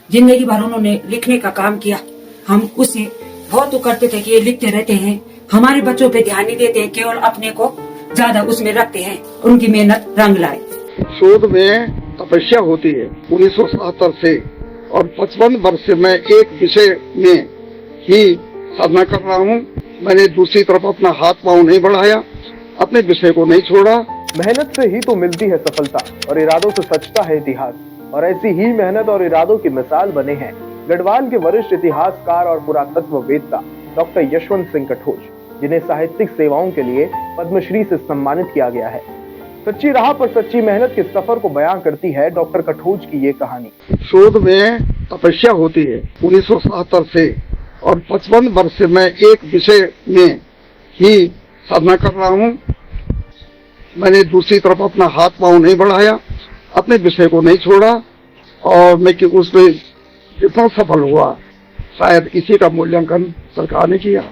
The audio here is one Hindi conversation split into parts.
जिंदगी भर उन्होंने लिखने का काम किया। हम उससे बहुत करते थे कि ये लिखते रहते हैं, हमारे बच्चों पे ध्यान नहीं देते, केवल अपने को ज्यादा उसमें रखते हैं। उनकी मेहनत रंग लाए। शोध में तपस्या होती है 1977 से, और 55 वर्ष से मैं एक विषय में ही साधना कर रहा हूँ। मैंने दूसरी तरफ अपना हाथ पांव नहीं बढ़ाया, अपने विषय को नहीं छोड़ा। मेहनत से ही तो मिलती है सफलता, और इरादों से सचता है इतिहास। और ऐसी ही मेहनत और इरादों की मिसाल बने हैं गढ़वाल के वरिष्ठ इतिहासकार और पुरातत्ववेत्ता डॉक्टर यशवंत सिंह कठोच, जिन्हें साहित्यिक सेवाओं के लिए पद्मश्री से सम्मानित किया गया है। सच्ची राह पर सच्ची मेहनत के सफर को बयां करती है डॉक्टर कठोच की ये कहानी। शोध में तपस्या होती है 1977 से, और 55 वर्ष से मैं एक विषय में ही साधना कर रहा हूँ। मैंने दूसरी तरफ अपना हाथ पांव नहीं बढ़ाया, अपने विषय को नहीं छोड़ा, और मैं उसमें इतना सफल हुआ, शायद इसी का मूल्यांकन सरकार ने किया।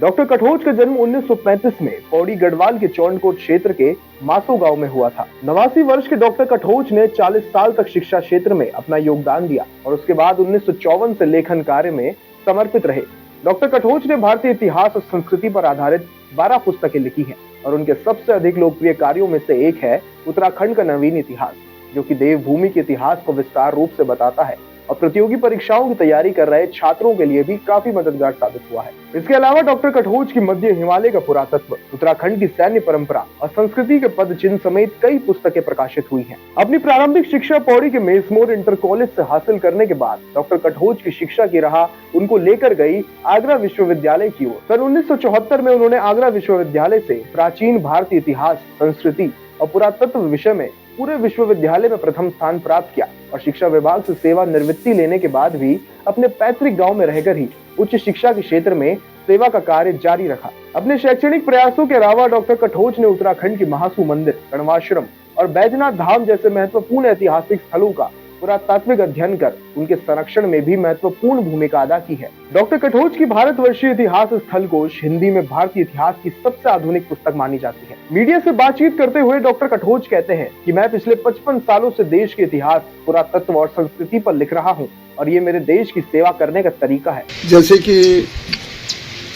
डॉक्टर कठोच का जन्म 1935 में पौड़ी गढ़वाल के चौंडकोट क्षेत्र के मासो गांव में हुआ था। 89 वर्ष के डॉक्टर कठोच ने 40 साल तक शिक्षा क्षेत्र में अपना योगदान दिया और उसके बाद 1954 से लेखन कार्य में समर्पित रहे। डॉक्टर कठोच ने भारतीय इतिहास और संस्कृति पर आधारित 12 पुस्तकें लिखी हैं और उनके सबसे अधिक लोकप्रिय कार्यों में से एक है उत्तराखंड का नवीन इतिहास, जो कि देवभूमि के इतिहास को विस्तार रूप से बताता है और प्रतियोगी परीक्षाओं की तैयारी कर रहे छात्रों के लिए भी काफी मददगार साबित हुआ है। इसके अलावा डॉक्टर कठोच की मध्य हिमालय का पुरातत्व, उत्तराखंड की सैन्य परंपरा और संस्कृति के पद चिन्ह समेत कई पुस्तकें प्रकाशित हुई हैं। अपनी प्रारंभिक शिक्षा पौड़ी के मेसमोर इंटर कॉलेज से हासिल करने के बाद डॉक्टर कठोच की शिक्षा की राह उनको लेकर गई आगरा विश्वविद्यालय की ओर। सन 1974 में उन्होंने आगरा विश्वविद्यालय से प्राचीन भारतीय इतिहास, संस्कृति और पुरातत्व विषय में पूरे विश्वविद्यालय में प्रथम स्थान प्राप्त किया और शिक्षा विभाग से सेवा निवृत्ति लेने के बाद भी अपने पैतृक गांव में रहकर ही उच्च शिक्षा के क्षेत्र में सेवा का कार्य जारी रखा। अपने शैक्षणिक प्रयासों के अलावा डॉक्टर कठोच ने उत्तराखंड की महासू मंदिर, कण्वाश्रम और बैजनाथ धाम जैसे महत्वपूर्ण ऐतिहासिक स्थलों का पुरातात्विक अध्ययन कर उनके संरक्षण में भी महत्वपूर्ण भूमिका अदा की है। डॉक्टर कठोच की भारतवर्षीय इतिहास स्थल कोश हिंदी में भारतीय इतिहास की सबसे आधुनिक पुस्तक मानी जाती है। मीडिया से बातचीत करते हुए डॉक्टर कठोच कहते हैं कि मैं पिछले 55 सालों से देश के इतिहास, पुरातत्व और संस्कृति पर लिख रहा हूँ और ये मेरे देश की सेवा करने का तरीका है। जैसे कि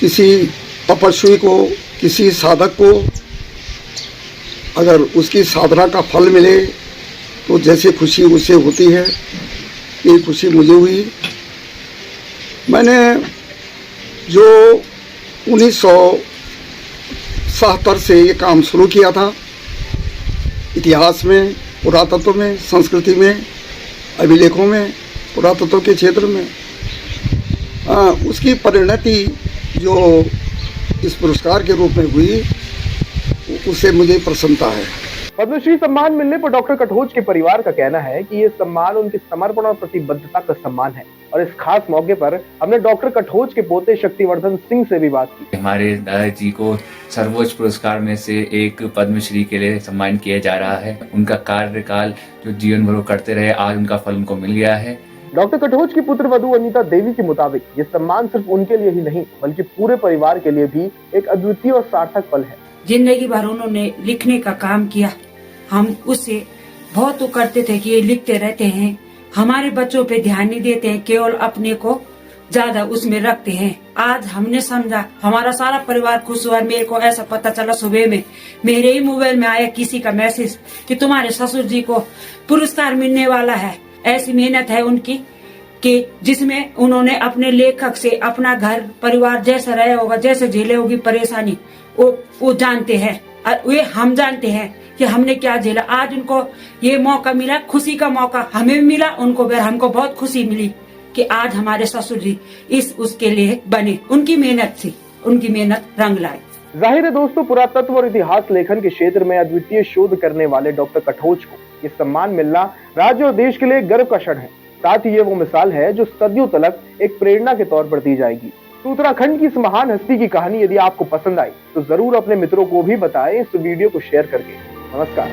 किसी तपस्वी को, किसी साधक को अगर उसकी साधना का फल मिले तो जैसे खुशी उसे होती है, ये खुशी मुझे हुई। मैंने जो 1977 से ये काम शुरू किया था, इतिहास में, पुरातत्व में, संस्कृति में, अभिलेखों में, पुरातत्व के क्षेत्र में, उसकी परिणति जो इस पुरस्कार के रूप में हुई, उससे मुझे प्रसन्नता है। पद्मश्री सम्मान मिलने पर डॉक्टर कठोच के परिवार का कहना है कि ये सम्मान उनके समर्पण और प्रतिबद्धता का सम्मान है और इस खास मौके पर हमने डॉक्टर कठोच के पोते शक्तिवर्धन सिंह से भी बात की। हमारे दादाजी को सर्वोच्च पुरस्कार में से एक पद्मश्री के लिए सम्मानित किया जा रहा है। उनका कार्यकाल जो जीवन भर करते रहे, आज उनका फल उनको मिल गया है। डॉक्टर कठोच की पुत्र वधू अनीता देवी के मुताबिक ये सम्मान सिर्फ उनके लिए ही नहीं बल्कि पूरे परिवार के लिए भी एक अद्वितीय और सार्थक पल है। जिंदगी भर उन्होंने लिखने का काम किया। हम उससे बहुत करते थे कि ये लिखते रहते हैं, हमारे बच्चों पे ध्यान नहीं देते हैं, केवल अपने को ज्यादा उसमें रखते हैं। आज हमने समझा, हमारा सारा परिवार खुश हुआ। मेरे को ऐसा पता चला सुबह में मेरे ही मोबाइल में आया किसी का मैसेज कि तुम्हारे ससुर जी को पुरस्कार मिलने वाला है। ऐसी मेहनत है उनकी कि जिसमें उन्होंने अपने लेखक से अपना घर परिवार जैसा रहा होगा, जैसे झेले होगी परेशानी, वो जानते हैं और वे हम जानते हैं कि हमने क्या झेला। आज उनको ये मौका मिला, खुशी का मौका हमें भी मिला, उनको भी। हमको बहुत खुशी मिली कि आज हमारे ससुर जी इस उसके लिए बने। उनकी मेहनत थी, उनकी मेहनत रंग लाई। जाहिर है दोस्तों, पुरातत्व और इतिहास लेखन के क्षेत्र में अद्वितीय शोध करने वाले डॉक्टर कठोच को ये सम्मान मिलना राज्य और देश के लिए गर्व का क्षण है। साथ ही ये वो मिसाल है जो सदियों तक एक प्रेरणा के तौर पर दी जाएगी। तो उत्तराखंड की इस महान हस्ती की कहानी यदि आपको पसंद आई तो जरूर अपने मित्रों को भी बताएं इस वीडियो को शेयर करके। नमस्कार।